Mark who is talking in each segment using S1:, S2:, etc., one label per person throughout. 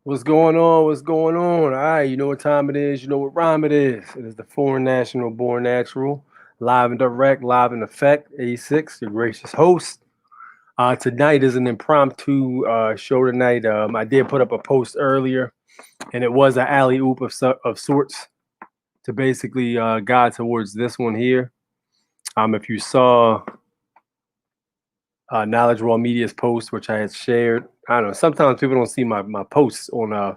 S1: What's going on? What's going on? All right, you know what time it is. You know what rhyme it is. It is the Foreign National Born Natural, live and direct, live in effect. 86, your gracious host. Tonight is an impromptu show tonight. I did put up a post earlier, and it was an alley oop of sorts to basically guide towards this one here. If you saw Knowledge Raw Media's post, which I had shared, I don't know. Sometimes people don't see my posts on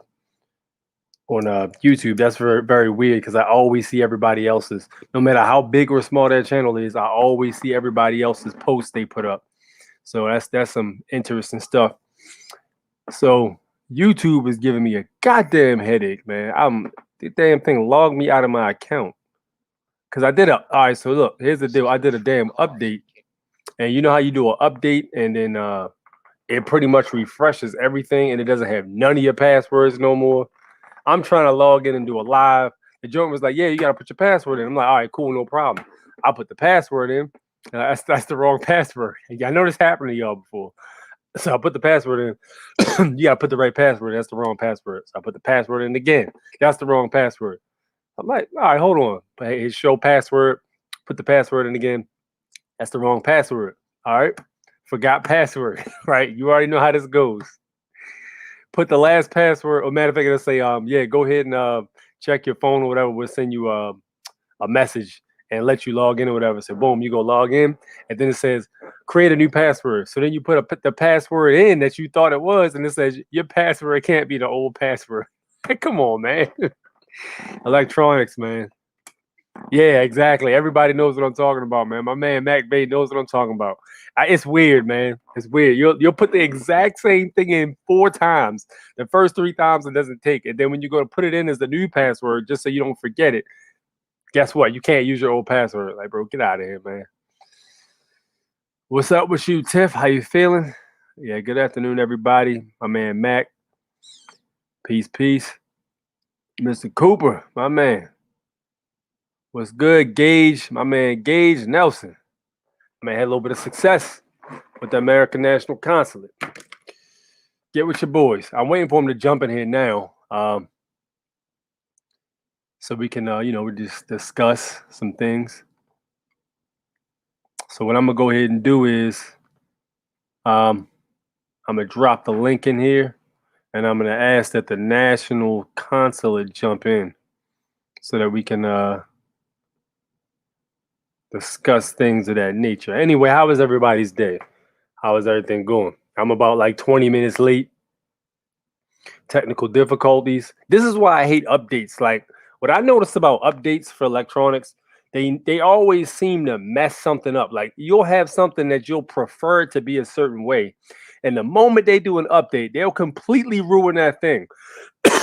S1: YouTube. That's very very weird because I always see everybody else's. No matter how big or small that channel is, I always see everybody else's posts they put up. So that's some interesting stuff. So YouTube is giving me a goddamn headache, man. The damn thing logged me out of my account because I did a. All right, so look, here's the deal. I did a damn update, and you know how you do an update and then it pretty much refreshes everything and it doesn't have none of your passwords no more. I'm trying to log in and do a live. The joint was like, "Yeah, you gotta put your password in." I'm like, "All right, cool, no problem." I put the password in. That's the wrong password. I know this happened to y'all before. So I put the password in. You gotta put the right password. That's the wrong password. So I put the password in again. That's the wrong password. I'm like, "All right, hold on." Hit show password. Put the password in again. That's the wrong password. All right. Forgot password. Right. You already know how this goes. Put the last password, or matter of fact, let's say, yeah, go ahead and check your phone or whatever. We'll send you a message and let you log in or whatever. So boom, you go log in, and then it says create a new password. So then you put the password in that you thought it was, and it says your password can't be the old password. Come on, man. Electronics, man. Yeah, exactly. Everybody knows what I'm talking about, man. My man Mac Bay knows what I'm talking about. It's weird, man. It's weird. You'll put the exact same thing in 4 times. The first 3 times it doesn't take, and then when you go to put it in as the new password, just so you don't forget it, guess what? You can't use your old password. Like, bro, get out of here, man. What's up with you, Tiff? How you feeling? Yeah, good afternoon, everybody. My man Mac. Peace, peace. Mr. Cooper, my man. What's good, Gage? My man Gage Nelson. Man, had a little bit of success with the American National Consulate. Get with your boys. I'm waiting for them to jump in here now, so we can, we just discuss some things. So what I'm gonna go ahead and do is, I'm gonna drop the link in here, and I'm gonna ask that the National Consulate jump in, so that we can discuss things of that nature. Anyway, how was everybody's day? How is everything going? I'm about like 20 minutes late. Technical difficulties. This is why I hate updates. Like what I noticed about updates for electronics, they always seem to mess something up. Like you'll have something that you'll prefer to be a certain way, and the moment they do an update, they'll completely ruin that thing.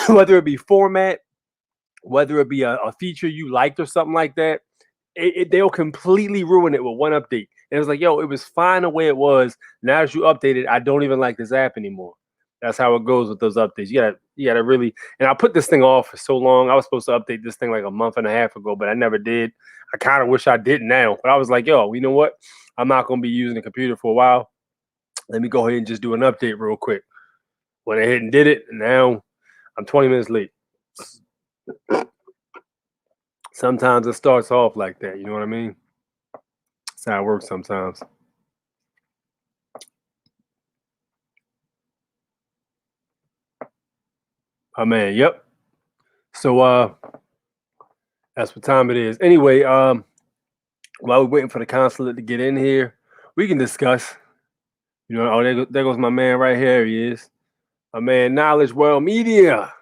S1: Whether it be format, whether it be a feature you liked or something like that, they'll completely ruin it with one update. And it was like, yo, it was fine the way it was. Now that you updated, I don't even like this app anymore. That's how it goes with those updates. You gotta really. And I put this thing off for so long. I was supposed to update this thing like a month and a half ago, but I never did. I kind of wish I did now, but I was like, yo, you know what? I'm not gonna be using the computer for a while. Let me go ahead and just do an update real quick. Went ahead and did it, and now I'm 20 minutes late. Sometimes it starts off like that. You know what I mean? That's how it works sometimes. Oh man, yep. So that's what time it is. Anyway, while we're waiting for the consulate to get in here, we can discuss. You know, oh, there goes my man right here. He is. My man Knowledge World Media.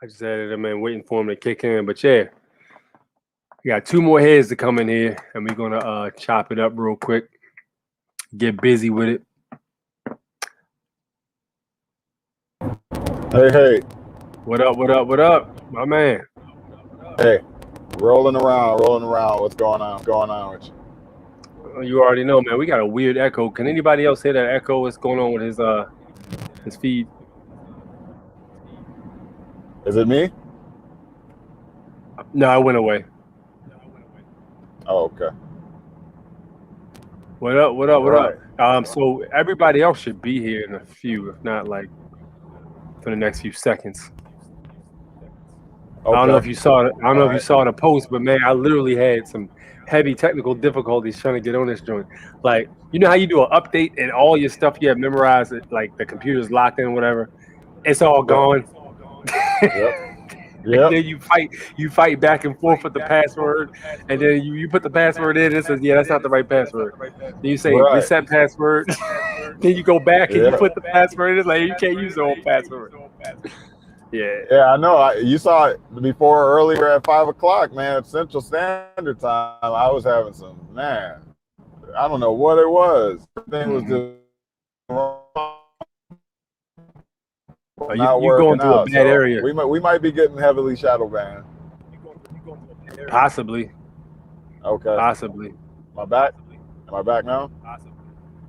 S1: I just added him in, waiting for him to kick in. But yeah, we got 2 more heads to come in here, and we're gonna chop it up real quick. Get busy with it.
S2: Hey,
S1: What up? What up? What up, my man?
S2: hey, rolling around. What's going on with you?
S1: You already know, man. We got a weird echo. Can anybody else hear that echo? What's going on with his feed?
S2: Is it me?
S1: No, it went away.
S2: Oh, okay.
S1: What up? What up?
S2: All
S1: What
S2: right.
S1: up? So everybody else should be here in a few, if not like for the next few seconds. I don't know if
S2: Okay.
S1: you saw it. I don't know
S2: All
S1: if you
S2: right.
S1: saw the post, but man, I literally had some heavy technical difficulties trying to get on this joint. Like, you know how you do an update and all your stuff you have memorized, like the computer's locked in, whatever. It's all
S2: Yep.
S1: gone.
S2: Yep.
S1: And
S2: Yep.
S1: then you fight back and forth with the password, and then you put the password in. And it says, yeah, that's not the right password. Then you say
S2: Right.
S1: reset password. Then you go back and you
S2: Yeah.
S1: put the password in. It's like you can't use the old password. Yeah.
S2: Yeah, I know. You saw it before earlier at 5 o'clock, man, at Central Standard Time. I was having some, man, I don't know what it was. Everything was
S1: Mhm.
S2: just
S1: You
S2: not
S1: you going
S2: working
S1: through a
S2: out.
S1: bad
S2: So
S1: area,
S2: we might be getting heavily shadow banned.
S1: possibly,
S2: Okay.
S1: possibly.
S2: My back? Am I back now?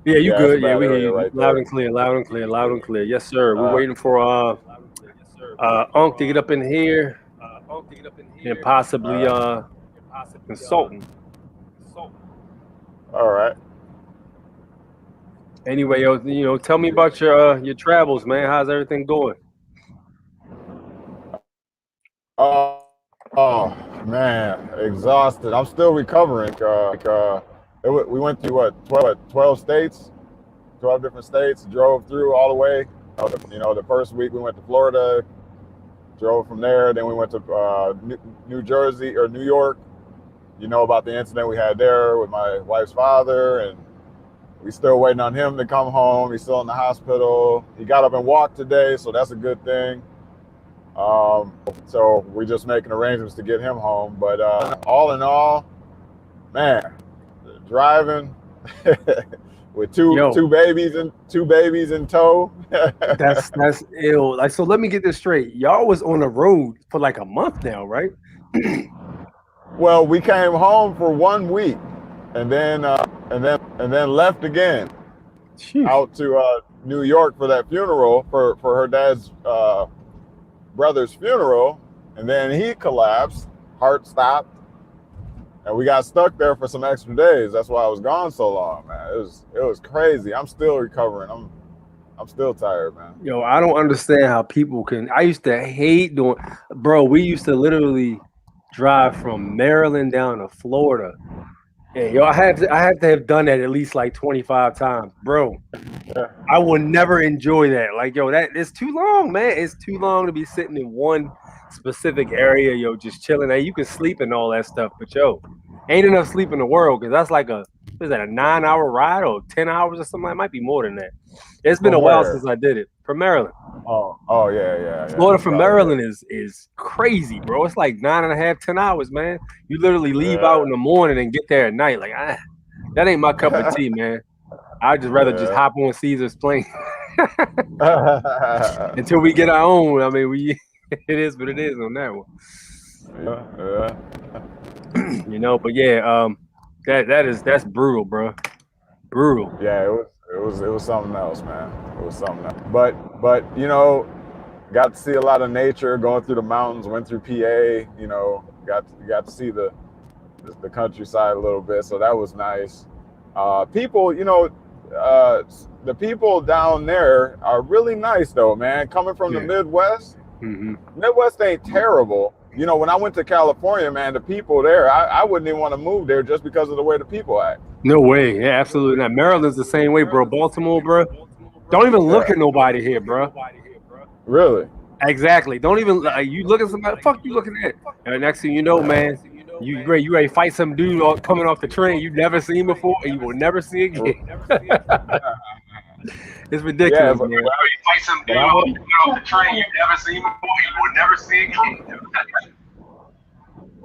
S1: Yeah, you
S2: Yeah, that's a
S1: good. Yeah,
S2: bad
S1: we hear
S2: area
S1: you
S2: right
S1: loud
S2: there.
S1: and clear, loud and clear, loud and clear. Yes, sir. We're
S2: Uh,
S1: waiting for Unc to get up in here and possibly
S2: uh,
S1: consultant.
S2: all right.
S1: Anyway, tell me about your travels, man. How's everything going?
S2: Oh, oh man, exhausted. I'm still recovering. We went through what, 12 states, 12 different states. Drove through all the way. The first week we went to Florida, drove from there. Then we went to New Jersey or New York. You know about the incident we had there with my wife's father, and we still waiting on him to come home. He's still in the hospital. He got up and walked today, so that's a good thing. So we're just making arrangements to get him home. But all in all, man, driving with
S1: Yo,
S2: two babies in tow.
S1: that's ill. Like, so let me get this straight. Y'all was on the road for like a month now, right?
S2: Well, we came home for 1 week, and then left again
S1: Sheesh.
S2: out to New York for that funeral for her dad's brother's funeral, and then he collapsed, heart stopped, and we got stuck there for some extra days. That's why I was gone so long, man. It was crazy. I'm still recovering. I'm still tired, man.
S1: Yo, I don't understand how people can. I used to hate doing, bro. We used to literally drive from Maryland down to Florida. And yo, I have to have done that at least like 25 times, bro.
S2: Yeah.
S1: I will never enjoy that. Like, yo, that it's too long, man. It's too long to be sitting in one specific area, yo, just chilling. Hey, you can sleep and all that stuff, but yo, ain't enough sleep in the world because that's like is that a 9 hour ride or 10 hours or something? It might be more than that. It's been a
S2: From
S1: while
S2: where?
S1: since I did it. From Maryland.
S2: Oh yeah.
S1: Florida from
S2: Probably
S1: Maryland is crazy, bro. It's like 9.5, 10 hours, man. You literally leave out
S2: yeah.
S1: in the morning and get there at night. Like, that ain't my cup of tea, man. I'd just rather just
S2: Yeah.
S1: hop on Caesar's plane until we get our own. I mean, it is what it is on that one.
S2: Yeah.
S1: But yeah, that's brutal, bro. Brutal.
S2: Yeah, it was something else, man. It was something else. But got to see a lot of nature, going through the mountains, went through PA, got to see the countryside a little bit, so that was nice. People, the people down there are really nice though, man. Coming from the Midwest, Midwest ain't terrible. When I went to California, man, the people there, I wouldn't even want to move there just because of the way the people act.
S1: No way. Yeah, absolutely not. Maryland's the same way, bro. Baltimore, bro. Don't even look at nobody here, bro.
S2: Really?
S1: Exactly. Don't even you look at somebody. Fuck you looking at. And next thing you know, man, you ready to fight some dude coming off the train you never seen before and you will never see again. It's ridiculous,
S2: Yeah,
S1: man.
S3: You fight some dude coming off the train you never seen before, you will never see again.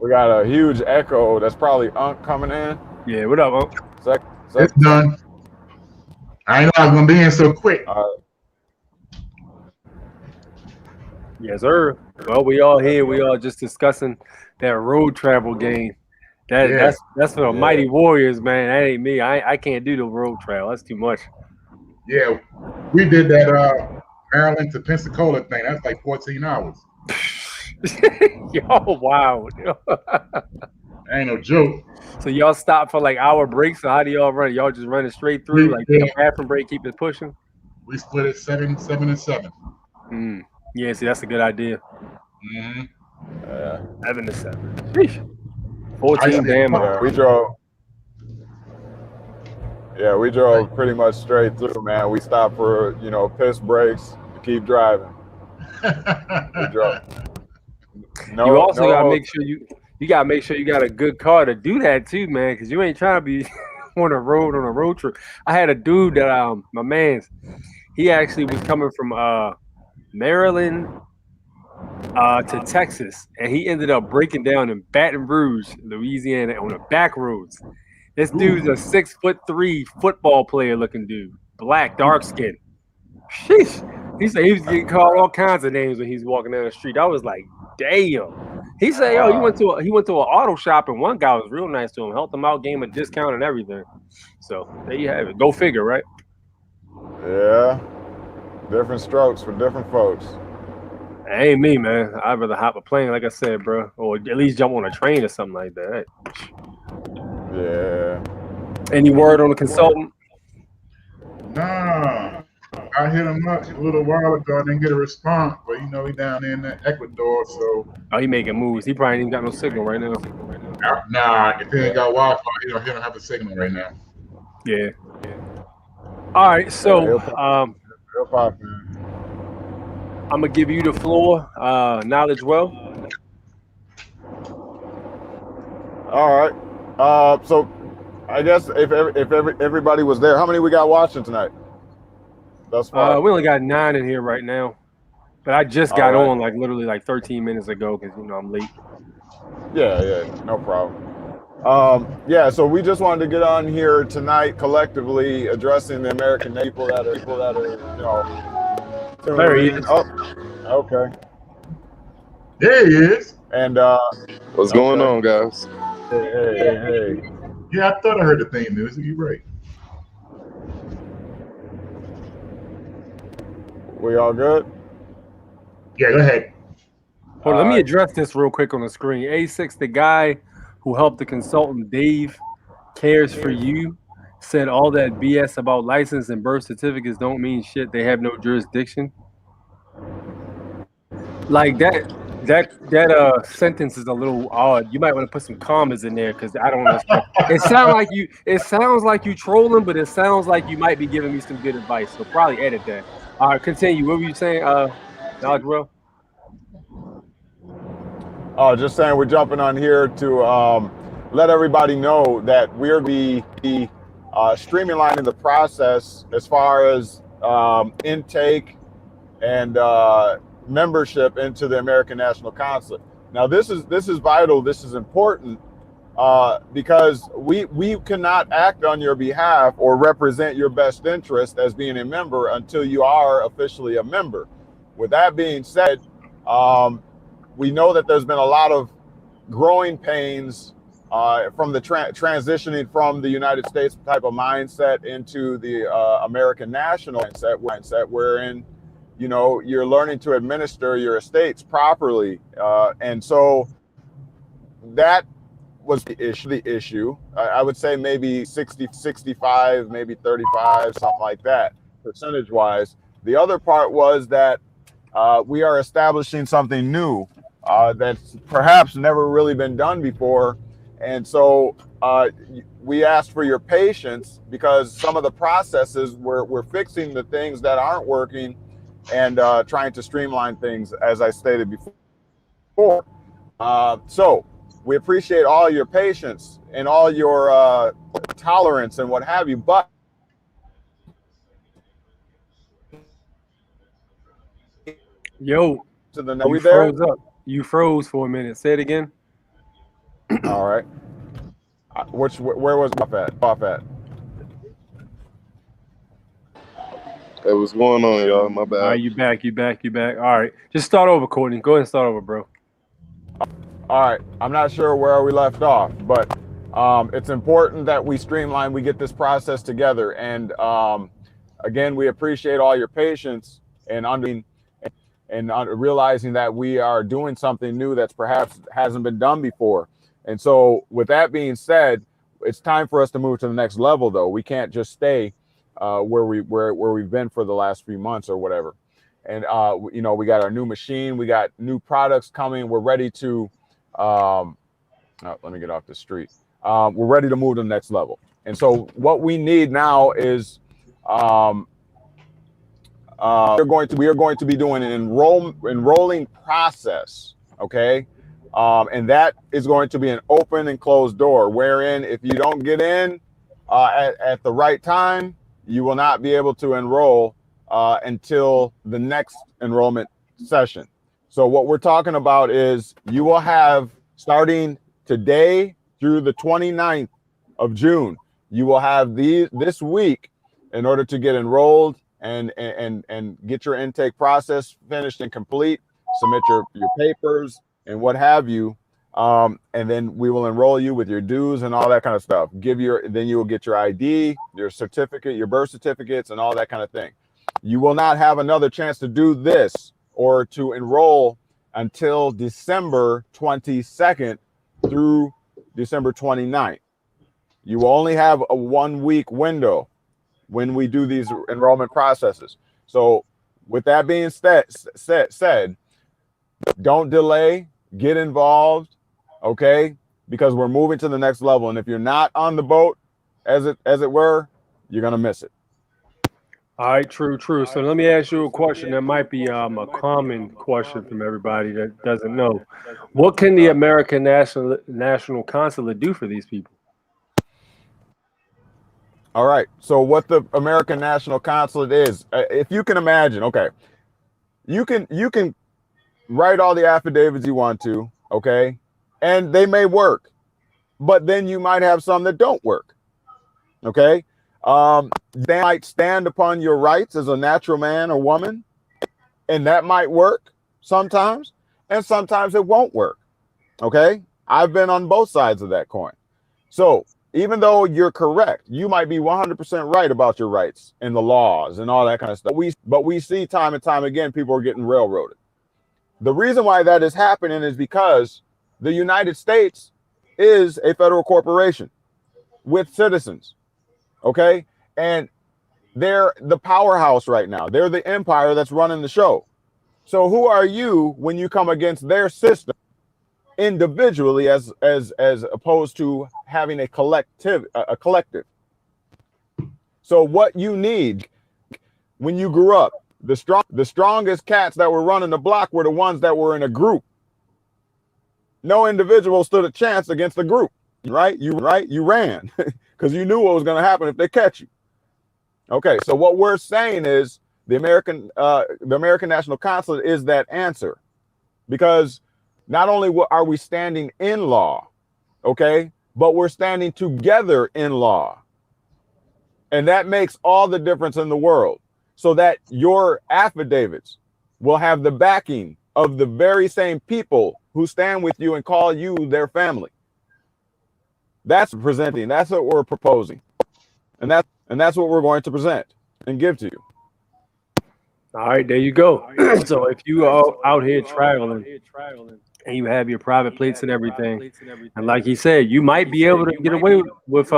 S2: We got a huge echo. That's probably Unc coming in.
S1: Yeah, what up, Unc?
S4: It's done. I know I was gonna be in so quick.
S1: Yes, sir. Well, we all here. We all just discussing that road travel game. That's for the mighty warriors, man. That ain't me. I can't do the road travel. That's too much.
S4: Yeah, we did that Maryland to Pensacola thing. That's like 14 hours.
S1: Yo, wow.
S4: Ain't no joke.
S1: So y'all stop for like hour breaks, or how do y'all run? Y'all just run it straight through, like take a bathroom break, keep it pushing?
S4: We split it 7, 7, and 7.
S1: Yeah, see, that's a good idea.
S4: Mm-hmm.
S1: 7 to 7. Sheesh. 14 damn hours.
S2: We drove pretty much straight through, man. We stopped for, piss breaks to keep driving. We drove.
S1: You also gotta make sure you gotta make sure you got a good car to do that too, man, because you ain't trying to be on a road trip. I had a dude that my man's, he actually was coming from Maryland to Texas, and he ended up breaking down in Baton Rouge, Louisiana, on the back roads. This dude's a 6'3" football player looking dude, black, dark skin. Sheesh. He said he was getting called all kinds of names when he's walking down the street. I was like, damn. He said, yo, he went to an auto shop, and one guy was real nice to him, helped him out, gave him a discount and everything. So there you have it. Go figure, right?
S2: Yeah. Different strokes for different folks.
S1: That ain't me, man. I'd rather hop a plane, like I said, bro, or at least jump on a train or something like that.
S2: Yeah.
S1: Any word on the consultant?
S4: Nah. I hit him up a little while ago. I didn't get a response, but he down there in Ecuador, so.
S1: Oh, he making moves. He probably ain't got no signal right now.
S4: Nah, if he ain't got Wi-Fi, he don't have a signal right now.
S1: Yeah. All right, so I'm gonna give you the floor. Knowledge well.
S2: All right. So I guess if everybody was there, how many we got watching tonight? Thus far?
S1: We only got 9 in here right now, but I just got on like literally like 13 minutes ago because I'm late.
S2: Yeah, no problem. So we just wanted to get on here tonight, collectively addressing the American people that are
S1: There he is.
S2: Oh, okay.
S4: There he is.
S2: And
S5: what's going on, guys?
S2: Hey.
S4: Yeah, I thought I heard the theme music. You're right.
S2: We all good?
S4: Yeah, go ahead.
S1: Hold on, let me address this real quick on the screen. A6, the guy who helped the consultant Dave cares for you, said all that BS about license and birth certificates don't mean shit. They have no jurisdiction. Like that sentence is a little odd. You might want to put some commas in there because I don't understand. It sounds like you trolling, but it sounds like you might be giving me some good advice. So probably edit that. All right, continue. What were you saying, Knowledge Well?
S2: Oh, just saying we're jumping on here to let everybody know that we're streamlining the process as far as intake and membership into the American National Consulate. Now, this is vital. This is important because we cannot act on your behalf or represent your best interest as being a member until you are officially a member. With that being said, we know that there's been a lot of growing pains from the transitioning from the United States type of mindset into the American national mindset, wherein you're learning to administer your estates properly, and so that was the issue. I would say maybe 60, 65, maybe 35, something like that, percentage wise. The other part was that we are establishing something new that's perhaps never really been done before. And so we asked for your patience because some of the processes, we're fixing the things that aren't working and trying to streamline things, as I stated before. So we appreciate all your patience and all your tolerance and what have you, but
S1: Yo,
S2: are we there?
S1: Froze up. You froze for a minute. Say it again.
S2: All right. Where was off at?
S5: Hey, what's going on, y'all? My bad.
S1: All right, you back. All right. Just start over, Courtney. Go ahead and start over, bro.
S2: All right. I'm not sure where we left off, but it's important that we streamline, we get this process together. And again, we appreciate all your patience and realizing that we are doing something new that's perhaps hasn't been done before. And so with that being said, it's time for us to move to the next level, though. We can't just stay where we've been for the last few months or whatever. And you know, we got our new machine, we got new products coming. We're ready to let me get off the street. We're ready to move to the next level. And so what we need now is we are going to be doing an enrolling process, okay? And that is going to be an open and closed door, wherein if you don't get in at the right time, you will not be able to enroll until the next enrollment session. So what we're talking about is you will have, starting today through the 29th of June, you will have this week in order to get enrolled and get your intake process finished and complete, submit your papers and what have you. And then we will enroll you with your dues and all that kind of stuff. Then you will get your ID, your certificate, your birth certificates, and all that kind of thing. You will not have another chance to do this or to enroll until December 22nd through December 29th. You will only have a 1 week window when we do these enrollment processes. So with that being said, don't delay, get involved, okay? Because we're moving to the next level. And if you're not on the boat, as it were, you're gonna miss it.
S1: All right, true. So let me ask you a question that might be a common question from everybody that doesn't know. What can the American National Consulate do for these people?
S2: All right. So what the American National Consulate is, if you can imagine, okay, you can write all the affidavits you want to, okay, and they may work, but then you might have some that don't work, okay. They might stand upon your rights as a natural man or woman, and that might work sometimes, and sometimes it won't work, okay. I've been on both sides of that coin. So even though you're correct, you might be 100% right about your rights and the laws and all that kind of stuff. But we see time and time again, people are getting railroaded. The reason why that is happening is because the United States is a federal corporation with citizens, okay? And they're the powerhouse right now. They're the empire that's running the show. So who are you when you come against their system individually as opposed to having a collective? So what you need when you grew up, the strongest cats that were running the block were the ones that were in a group. No individual stood a chance against the group, right? You ran because you knew what was going to happen if they catch you. Okay, so what we're saying is the American National Consulate is that answer, because not only are we standing in law, okay, but we're standing together in law. And that makes all the difference in the world, so that your affidavits will have the backing of the very same people who stand with you and call you their family. That's presenting. That's what we're proposing. And that's what we're going to present and give to you.
S1: All right, there you go. So if you are out here traveling and you have your private plates and everything, and like he said, you might be able to get away with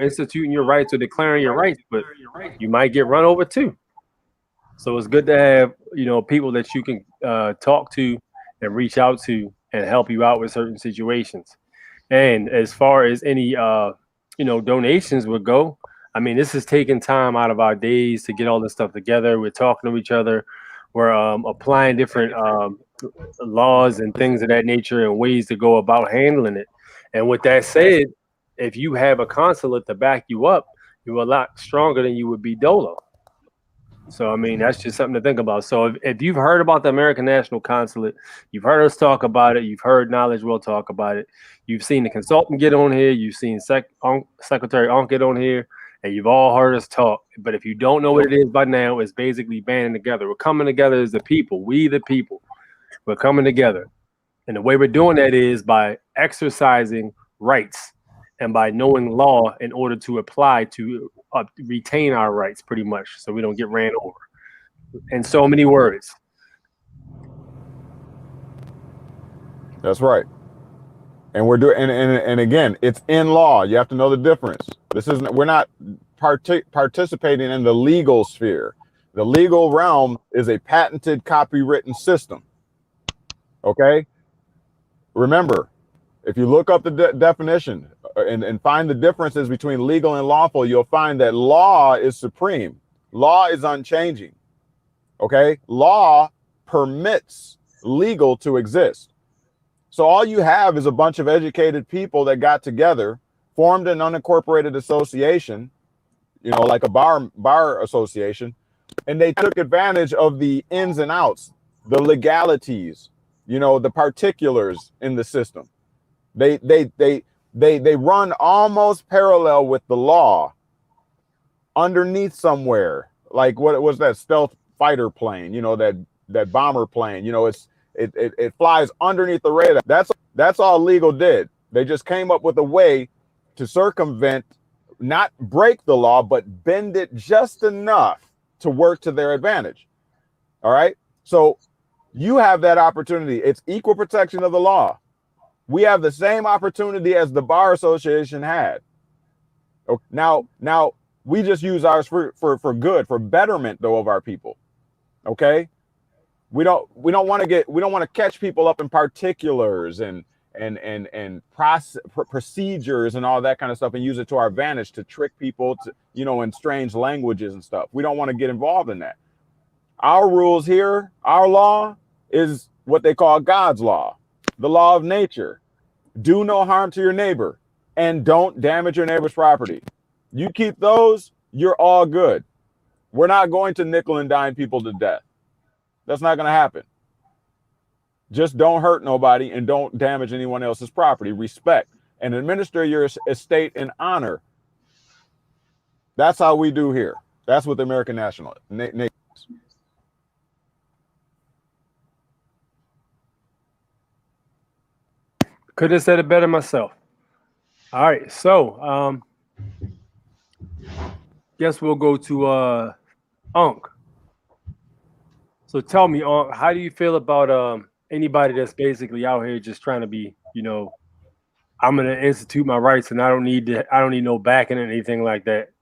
S1: instituting your rights or declaring your rights, but you might get run over too. So it's good to have people that you can talk to and reach out to and help you out with certain situations. And as far as any donations would go, I mean, this is taking time out of our days to get all this stuff together. We're talking to each other. We're applying different laws and things of that nature and ways to go about handling it. And with that said, if you have a consulate to back you up, you're a lot stronger than you would be dolo. So, I mean, that's just something to think about. So if you've heard about the American National Consulate, you've heard us talk about it, you've heard Knowledge Will talk about it, you've seen the consultant get on here, you've seen Secretary Onk get on here, and you've all heard us talk. But if you don't know what it is by now, it's basically banding together. We're coming together as the people. We the people. We're coming together. And the way we're doing that is by exercising rights and by knowing law in order to apply to retain our rights, pretty much, so we don't get ran over. In so many words.
S2: That's right. And we're doing, and again, it's in law. You have to know the difference. This isn't, we're not participating in the legal sphere. The legal realm is a patented copywritten system. Okay? Remember, if you look up the definition and find the differences between legal and lawful, you'll find that law is supreme. Law is unchanging. Okay? Law permits legal to exist. So all you have is a bunch of educated people that got together, formed an unincorporated association, you know, like a bar association, and they took advantage of the ins and outs, the legalities, you know, the particulars in the system. They run almost parallel with the law underneath somewhere. Like what was that stealth fighter plane, you know, that bomber plane, you know, it flies underneath the radar. That's all legal did. They just came up with a way to circumvent, not break the law, but bend it just enough to work to their advantage. All right. So you have that opportunity. It's equal protection of the law. We have the same opportunity as the Bar Association had. Now we just use ours for good, for betterment though of our people. Okay. We don't want to catch people up in particulars and procedures and all that kind of stuff and use it to our advantage to trick people to, you know, in strange languages and stuff. We don't want to get involved in that. Our rules here, our law is what they call God's law, the law of nature. Do no harm to your neighbor and don't damage your neighbor's property. You keep those, you're all good. We're not going to nickel and dime people to death. That's not going to happen. Just don't hurt nobody and don't damage anyone else's property. Respect and administer your estate in honor. That's how we do here. That's what the American National Nation.
S1: Could have said it better myself. All right, so guess we'll go to Unc. So tell me, how do you feel about anybody that's basically out here just trying to be, you know, I'm gonna institute my rights and I don't need no backing or anything like that.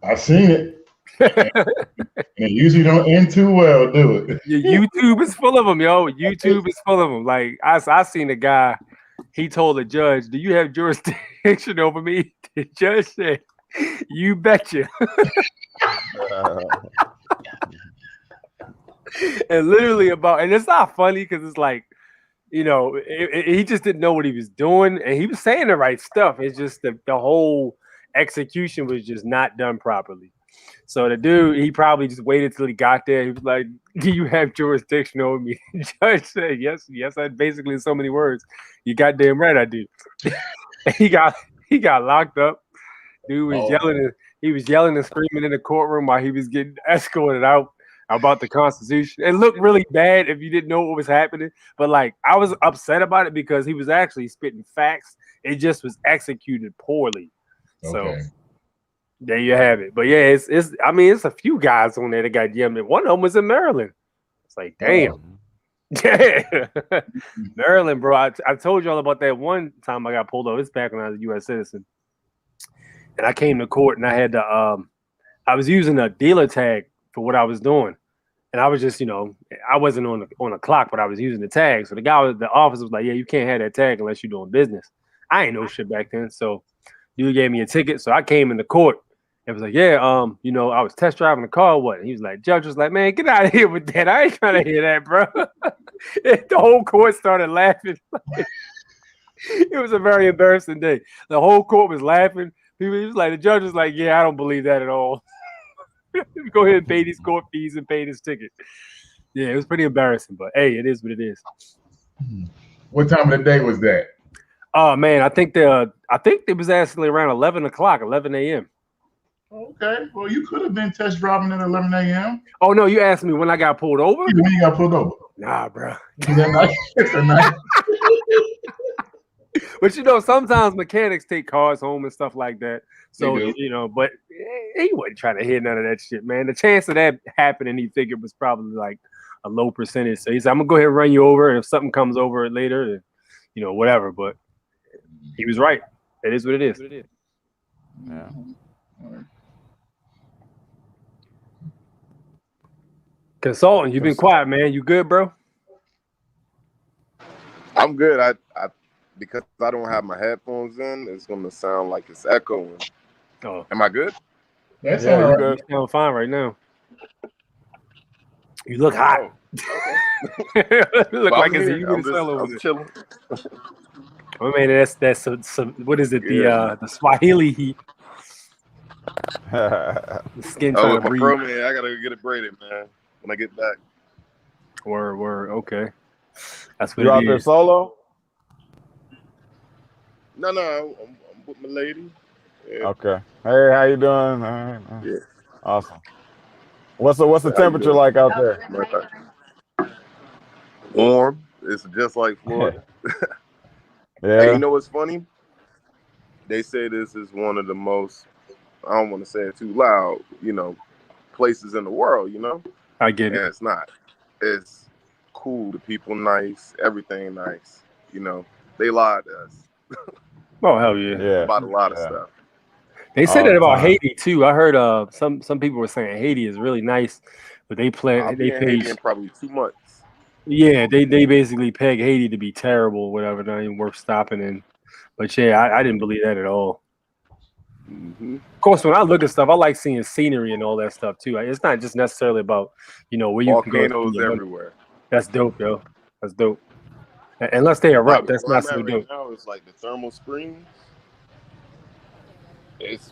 S4: I've seen it. And it usually don't end too well, do it?
S1: YouTube is full of them, yo. YouTube is full of them. Like I seen a guy, he told the judge, "Do you have jurisdiction over me?" The judge said, "You betcha." And literally and it's not funny because it's like, you know, he just didn't know what he was doing and he was saying the right stuff. It's just the whole execution was just not done properly. So the dude, he probably just waited till he got there. He was like, "Do you have jurisdiction over me?" The judge said, yes, I basically in so many words. You goddamn right I do. He got locked up. Dude was yelling. He was yelling and screaming in the courtroom while he was getting escorted out about the Constitution. It looked really bad if you didn't know what was happening. But like, I was upset about it because he was actually spitting facts. It just was executed poorly.
S4: Okay.
S1: So there you have it. But yeah, it's a few guys on there that got yelled. One of them was in Maryland. It's like, damn. Yeah. Maryland, bro. I told you all about that one time I got pulled over. It's back when I was a U.S. citizen. And I came to court and I had to I was using a dealer tag for what I was doing. And I was just, you know, I wasn't on the clock, but I was using the tag. So the officer was like, "Yeah, you can't have that tag unless you're doing business." I ain't know shit back then. So dude gave me a ticket. So I came into court and was like, "Yeah, you know, I was test driving the car or what?" And he was like, judge was like, "Man, get out of here with that. I ain't trying to hear that, bro." The whole court started laughing. It was a very embarrassing day. The whole court was laughing. He was like, the judge was like, "Yeah, I don't believe that at all." Go ahead and pay these court fees and pay this ticket. Yeah, it was pretty embarrassing, but hey, it is what it is.
S4: What time of the day was that?
S1: Oh man, I think it was actually around 11 a.m.
S4: Okay, well, you could have been test driving at 11 a.m.
S1: Oh no, you asked me when I got pulled over?
S4: When you got pulled over?
S1: Nah, bro.
S4: It's a night.
S1: But you know, sometimes mechanics take cars home and stuff like that. So you know, but he wasn't trying to hear none of that shit, man. The chance of that happening, he figured, was probably like a low percentage. So he said, "I'm gonna go ahead and run you over, and if something comes over it later, whatever. But he was right. It is what it is.
S2: Yeah.
S1: Consultant, you've been quiet, man. You good, bro?
S5: I'm good. I because I don't have my headphones in, it's gonna sound like it's echoing.
S1: Oh,
S5: Am I good?
S4: That's
S2: Yeah,
S4: all
S2: you
S4: right.
S2: good.
S1: you sound fine right now. You look hot.
S5: Oh, okay.
S1: You look
S5: But
S1: like
S5: I'm
S1: it's a
S5: here.
S1: humid cell over
S5: I'm
S1: there.
S5: chilling.
S1: I mean, that's some what is it?
S5: Yeah.
S1: The Swahili heat. The skin
S5: Oh,
S1: trying
S5: with
S1: to
S5: my
S1: breathe.
S5: fro, man, I gotta get it braided, man. When I get back.
S1: Word. Okay, that's what
S2: You
S1: it
S2: out there
S1: is.
S2: solo?
S5: No, I'm with my lady. Yeah.
S2: Okay. Hey, how you doing? All right.
S5: Yeah.
S2: Awesome. What's the
S5: How you
S2: temperature
S5: doing?
S2: like out there?
S5: Warm. It's just like Florida. Hey,
S2: Yeah.
S5: you know what's funny? They say this is one of the most, I don't want to say it too loud, places in the world,
S1: I get
S5: And
S1: it.
S5: it's not. It's cool. The people nice. Everything nice. They lied to us
S1: Oh hell yeah.
S2: Yeah.
S5: about a lot of
S2: Yeah.
S5: stuff.
S1: They said
S2: All
S1: that
S2: the
S1: about
S2: time.
S1: Haiti too. I heard some people were saying Haiti is really nice, but
S5: I'll
S1: they
S5: be in Haiti
S1: pay.
S5: in probably 2 months.
S1: Yeah, they basically peg Haiti to be terrible, whatever, not even worth stopping in. But yeah, I didn't believe that at all.
S5: Mm-hmm.
S1: Of course, when I look at stuff, I like seeing scenery and all that stuff too. It's not just necessarily about where you can go spend
S5: Volcanoes
S1: your money.
S5: everywhere.
S1: That's dope, yo. That's dope. Unless they erupt, that's
S5: Where
S1: not
S5: I'm at
S1: so
S5: right
S1: dope.
S5: now is like the thermal springs. It's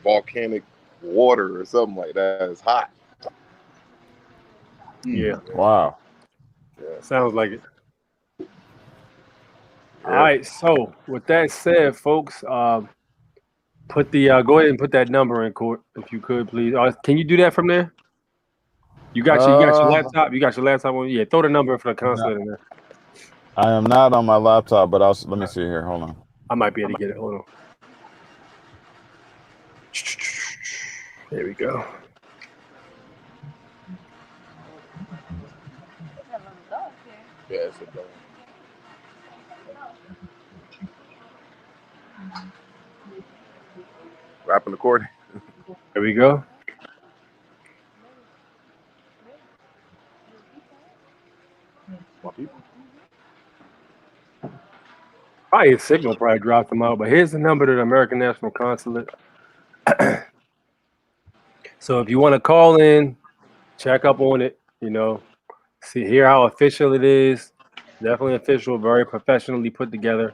S5: volcanic water or something like that. It's hot.
S1: Yeah,
S2: Wow.
S5: Yeah.
S1: sounds like it. All right. So with that said, folks, put the go ahead and put that number in, Court, if you could, please. Can you do that from there? You got your laptop. You got your laptop on. Yeah, throw the number for the consulate in there.
S2: I am not on my laptop, but let me see here. Hold on.
S1: I might be able to get it. Hold on. There we go.
S5: Yeah, it's a dome. Rapping accordion.
S1: There we go.
S5: My people.
S1: Probably his signal probably dropped them out, but here's the number to the American National Consulate. So if you want to call in, check up on it, hear how official it is. Definitely official, very professionally put together.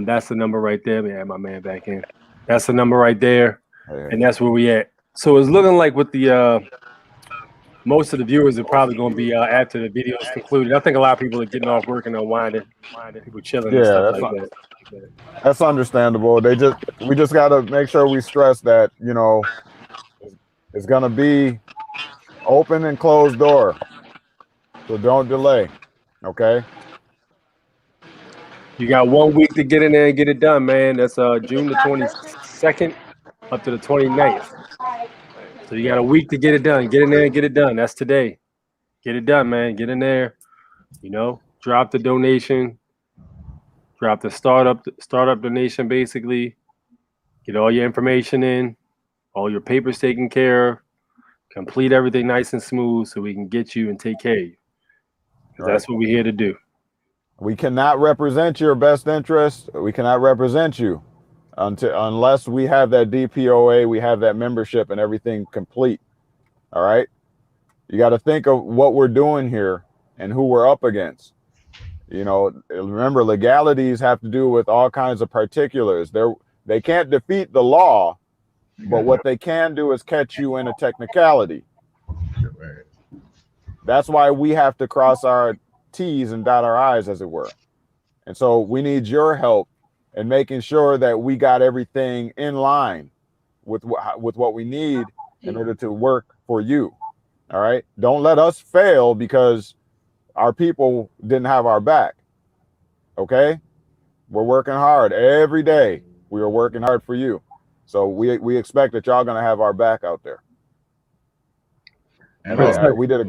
S1: That's the number right there. Let me add my man back in. That's the number right there, and that's where we at. So it's looking like with the most of the viewers are probably going to be after the video is concluded. I think a lot of people are getting off work and unwinding, people chilling and stuff like that.
S2: That's understandable. We just got to make sure we stress that it's gonna be open and closed door, so don't delay. Okay.
S1: You got 1 week to get in there and get it done, man. That's June the 22nd up to the 29th. So you got a week to get it done. Get in there and get it done. That's today. Get it done, man. Get in there. Drop the donation. Drop the startup donation, basically. Get all your information in, all your papers taken care of. Complete everything nice and smooth so we can get you and take care of you. Right. That's what we're here to do.
S2: We cannot represent your best interest. We cannot represent you unless we have that DPOA, we have that membership and everything complete. All right. You got to think of what we're doing here and who we're up against. Remember, legalities have to do with all kinds of particulars. They can't defeat the law, but what they can do is catch you in a technicality. That's why we have to cross our T's and dot our I's, as it were. And so we need your help in making sure that we got everything in line with what we need in order to work for you. All right. Don't let us fail because our people didn't have our back. Okay. We're working hard every day. We are working hard for you. So we expect that y'all going to have our back out there. And we did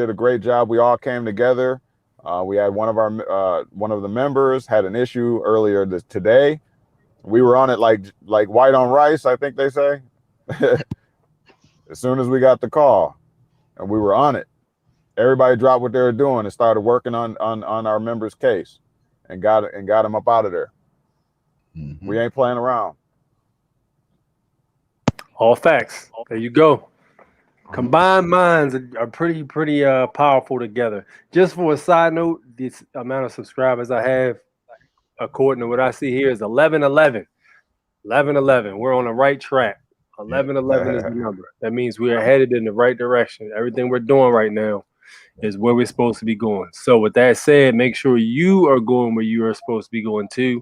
S2: a great job. We all came together We had one of the members had an issue earlier today. We were on it like white on rice, I think they say. As soon as we got the call, and we were on it, everybody dropped what they were doing and started working on our member's case, and got him up out of there.
S4: Mhm.
S2: We ain't playing around.
S1: All facts. There you go. Combined minds are pretty powerful together. Just for a side note, this amount of subscribers I have, according to what I see here, is 1111. 1111. We're on the right track. 1111 is the number. That means we are headed in the right direction. Everything we're doing right now is where we're supposed to be going. So with that said, make sure you are going where you are supposed to be going too.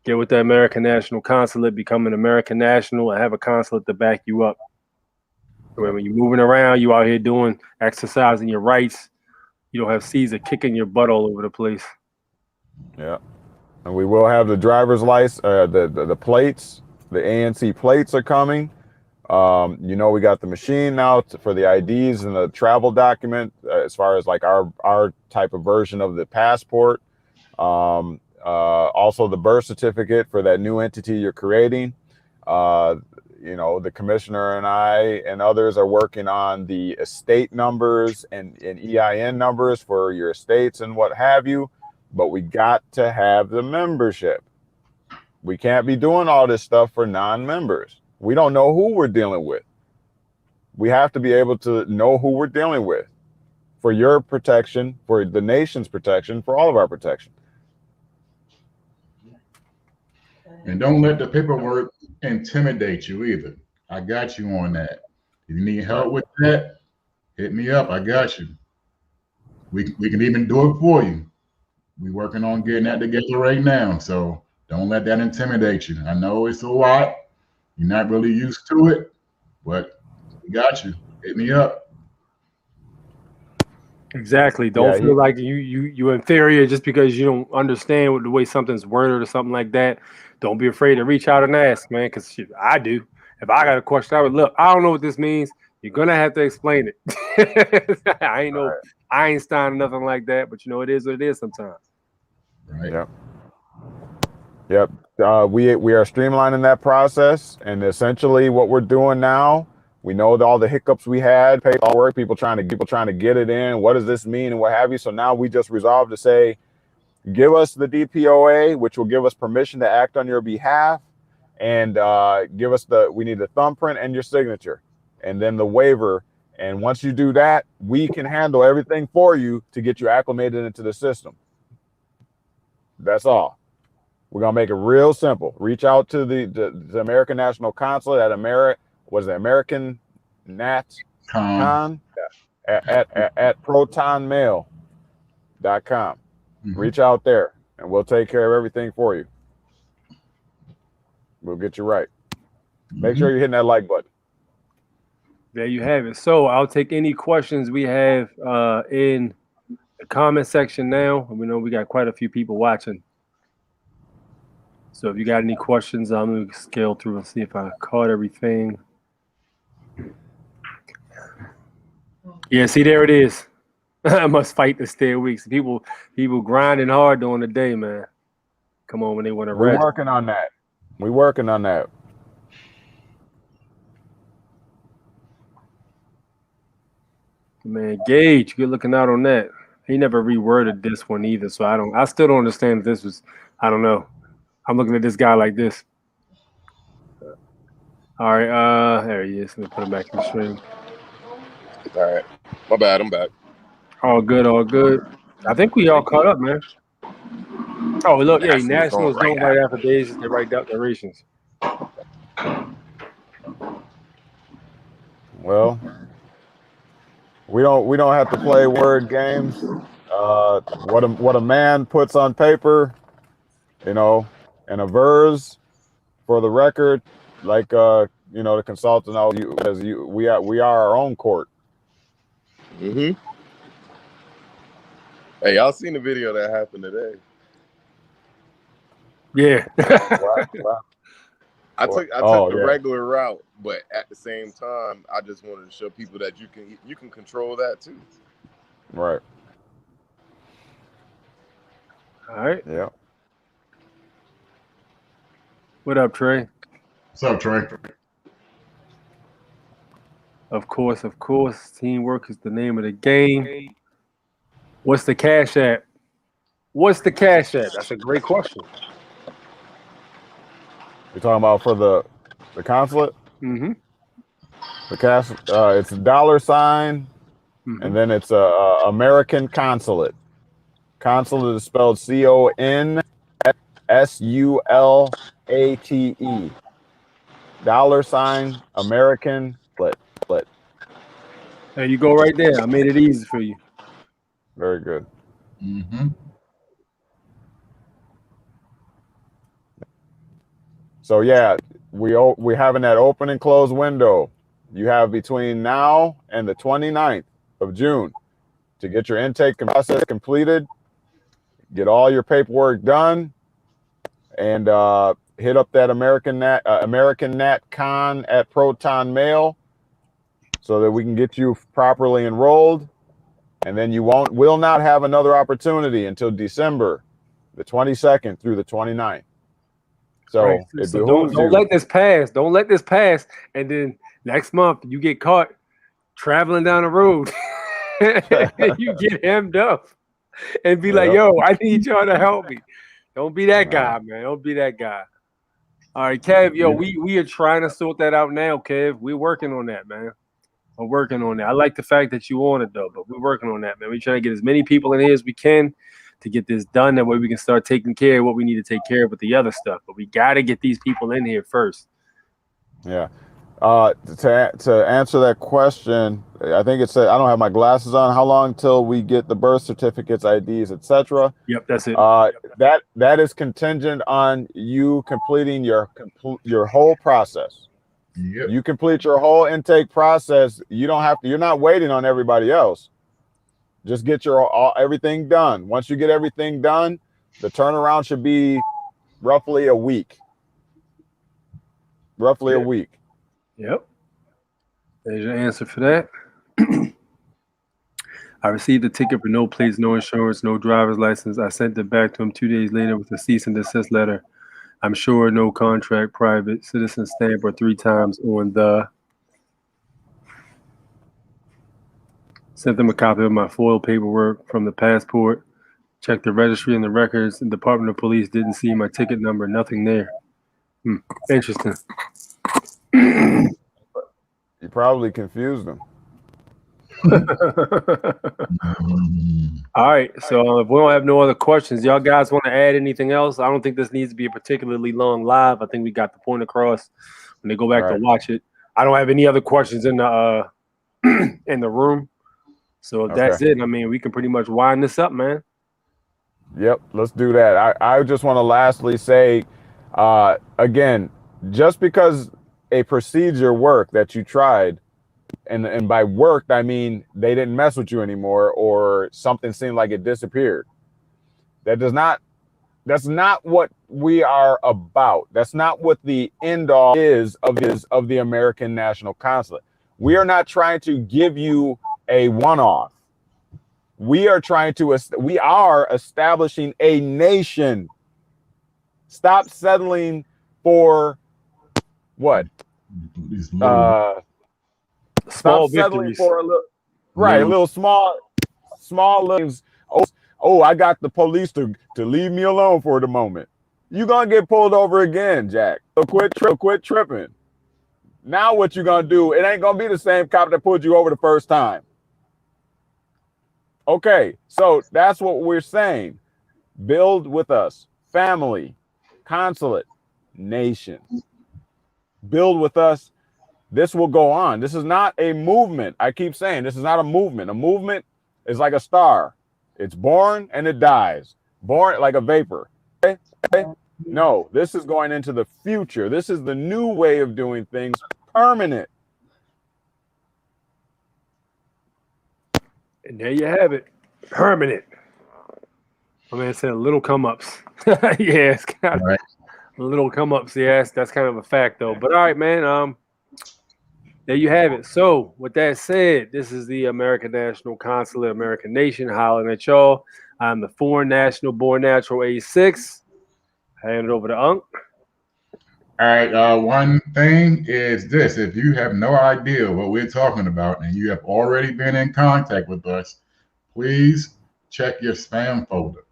S1: Get with the American National Consulate, become an American national, and have a consulate to back you up. When you're moving around, you out here doing, exercising your rights. You don't have Caesar kicking your butt all over the place.
S2: Yeah. And we will have the driver's license, the plates, the ANC plates are coming. We got the machine now for the IDs and the travel document, as far as like our type of version of the passport. Also the birth certificate for that new entity you're creating. The commissioner and I and others are working on the estate numbers and EIN numbers for your estates and what have you. But we got to have the membership. We can't be doing all this stuff for non-members. We don't know who we're dealing with. We have to be able to know who we're dealing with for your protection, for the nation's protection, for all of our protection.
S4: And don't let the paperwork intimidate you either. I got you on that. If you need help with that, hit me up. I got you. We can even do it for you. We're working on getting that together right now. So don't let that intimidate you. I know it's a lot. You're not really used to it, but we got you. Hit me up.
S1: Exactly. Don't feel like you're inferior just because you don't understand the way something's worded or something like that. Don't be afraid to reach out and ask, man, because I do. If I got a question, I would look. I don't know what this means. You're gonna have to explain it. I ain't no Einstein or nothing like that, but it is what it is sometimes.
S4: Right.
S2: Yep. We are streamlining that process, and essentially what we're doing now, we know all the hiccups we had, paperwork work, people trying to get it in. What does this mean and what have you? So now we just resolved to say, give us the DPOA, which will give us permission to act on your behalf, and give us we need the thumbprint and your signature, and then the waiver. And once you do that, we can handle everything for you to get you acclimated into the system. That's all. We're gonna make it real simple. Reach out to the American National Consulate at American Nat Con at protonmail.com.
S4: Mm-hmm.
S2: Reach out there, and we'll take care of everything for you. We'll get you right. Make sure you're hitting that like button.
S1: There you have it. So I'll take any questions we have in the comment section now. We know we got quite a few people watching. So if you got any questions, I'm going to scale through and see if I caught everything. Yeah, see, there it is. I must fight to stay weeks. People grinding hard during the day, man. Come on when they want to rest.
S2: We're working on that. We're working on that.
S1: Man, Gage, good looking out on that. He never reworded this one either, so I still don't understand if this was, I don't know. I'm looking at this guy like this. All right, there he is. Let me put him back in the stream.
S5: All right. My bad, I'm back.
S1: All good, all good. I think we all caught up, man. Oh, look, yeah, Nationals don't write affidavits, they write declarations.
S2: Well, we don't have to play word games. What a man puts on paper, and a verse for the record, like the consultant we are our own court.
S5: Mm-hmm. Hey, y'all seen the video that happened today?
S1: Yeah.
S5: Wow. I took the regular route, but at the same time, I just wanted to show people that you can control that too.
S2: Right.
S1: All right.
S2: Yeah.
S1: What up, Trey?
S4: What's up, Trey?
S1: Of course. Teamwork is the name of the game. What's the Cash App? What's the Cash App? That's a great question.
S2: You're talking about for the consulate?
S1: Mm-hmm.
S2: The cash, it's $, and then it's American Consulate. Consulate is spelled CONSULATE. $ American split.
S1: There you go right there. I made it easy for you.
S2: Very good.
S4: Mm-hmm.
S2: So yeah, we having that open and close window. You have between now and the 29th of June to get your intake process completed, get all your paperwork done, and hit up that American Nat Con at Proton Mail so that we can get you properly enrolled. And then you will not have another opportunity until December the 22nd through the 29th. So,
S1: Right.
S2: it
S1: So
S2: behooves
S1: don't
S2: you.
S1: let this pass. Don't let this pass. And then next month you get caught traveling down the road. You get hemmed up and be like, yo, I need y'all to help me. Don't be that guy, man. Don't be that guy. All right, Kev, yo, we are trying to sort that out now, Kev. We're working on that, man. We're working on that. I like the fact that you on it, though, but we're working on that, man. We're trying to get as many people in here as we can to get this done. That way we can start taking care of what we need to take care of with the other stuff. But we got to get these people in here first.
S2: Yeah. To answer that question, I think it said, I don't have my glasses on. How long till we get the birth certificates, IDs, etc.?
S1: Yep, that's it.
S2: That is contingent on you completing your whole process.
S4: Yep.
S2: You complete your whole intake process. You don't have to. You're not waiting on everybody else. Just get everything done. Once you get everything done, the turnaround should be roughly a week. Roughly a week.
S1: Yep. There's your answer for that. I received a ticket for no plates, no insurance, no driver's license. I sent it back to him 2 days later with a cease and desist letter. I'm sure no contract, private, citizen stamp, or 3 times on the. Sent them a copy of my FOIL paperwork from the passport. Checked the registry and the records. The Department of Police didn't see my ticket number. Nothing there. Interesting.
S2: You probably confused them.
S1: All right. So if we don't have no other questions, y'all guys want to add anything else? I don't think this needs to be a particularly long live. I think we got the point across when they go back to watch it. I don't have any other questions in the in the room. So if that's it, I mean, we can pretty much wind this up, man.
S2: Yep, let's do that. I just want to lastly say, again, just because a procedure worked that you tried, and by worked, I mean they didn't mess with you anymore or something seemed like it disappeared. That's not what we are about. That's not what the end all is of the American National Consulate. We are not trying to give you a one-off. We are establishing a nation. Stop settling for what?
S1: Small
S2: Stop settling
S1: victories.
S2: for a little small things. Oh, I got the police to leave me alone for the moment. You're gonna get pulled over again, Jack. So quit tripping. Now what you gonna do? It ain't gonna be the same cop that pulled you over the first time. Okay, so that's what we're saying. Build with us. Family, consulate, nation. Build with us. This will go on. This is not a movement. I keep saying this is not a movement. A movement is like a star. It's born and it dies. Born like a vapor. Okay? No, this is going into the future. This is the new way of doing things, permanent.
S1: And there you have it. Permanent. My man said little come-ups. Yeah, it's kind of little come-ups. Yes, that's kind of a fact, though. But all right, man. there you have it. So, with that said, this is the American National Consulate, American Nation, hollering at y'all. I'm the foreign national, born natural, age 6. Hand it over to Unc.
S4: All right. One thing is this: if you have no idea what we're talking about and you have already been in contact with us, please check your spam folder.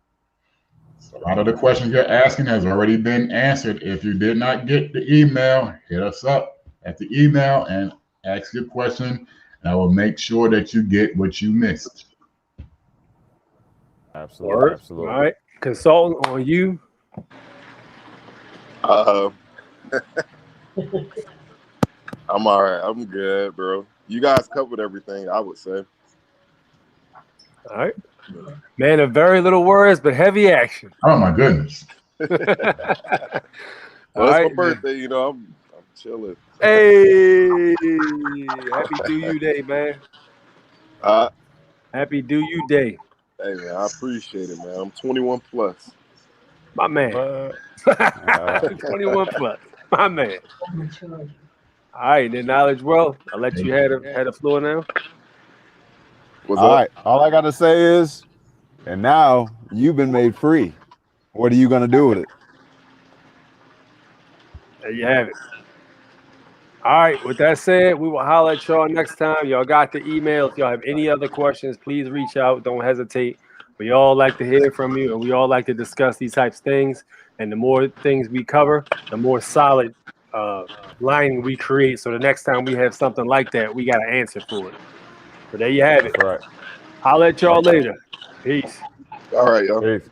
S4: So a lot of the questions you're asking has already been answered. If you did not get the email, hit us up at the email and ask your question, and I will make sure that you get what you missed.
S2: Absolutely.
S1: Word.
S2: Absolutely.
S1: All right. Consultant on you.
S5: I'm all right. I'm good, bro. You guys covered everything, I would say.
S1: All right. Man of very little words, but heavy action.
S4: Oh my goodness.
S5: Well,
S1: All
S5: it's
S1: right.
S5: my birthday, you know. I'm chilling.
S1: Hey, happy Do You Day, man. Happy Do You Day.
S5: Hey, man, I appreciate it, man. I'm 21 plus.
S1: My man. 21 plus. My man. All right, then knowledge well. I'll let you have the floor now.
S5: What's
S2: All
S5: up?
S2: right. All I got to say is, and now you've been made free. What are you going to do with it?
S1: There you have it. All right, with that said, we will holler at y'all next time. Y'all got the email. If y'all have any other questions, please reach out. Don't hesitate. We all like to hear from you, and we all like to discuss these types of things. And the more things we cover, the more solid lining we create. So the next time we have something like that, we got an answer for it. So there you have it.
S2: That's right.
S1: Holler at y'all later. Peace.
S5: All right, y'all.
S2: Peace.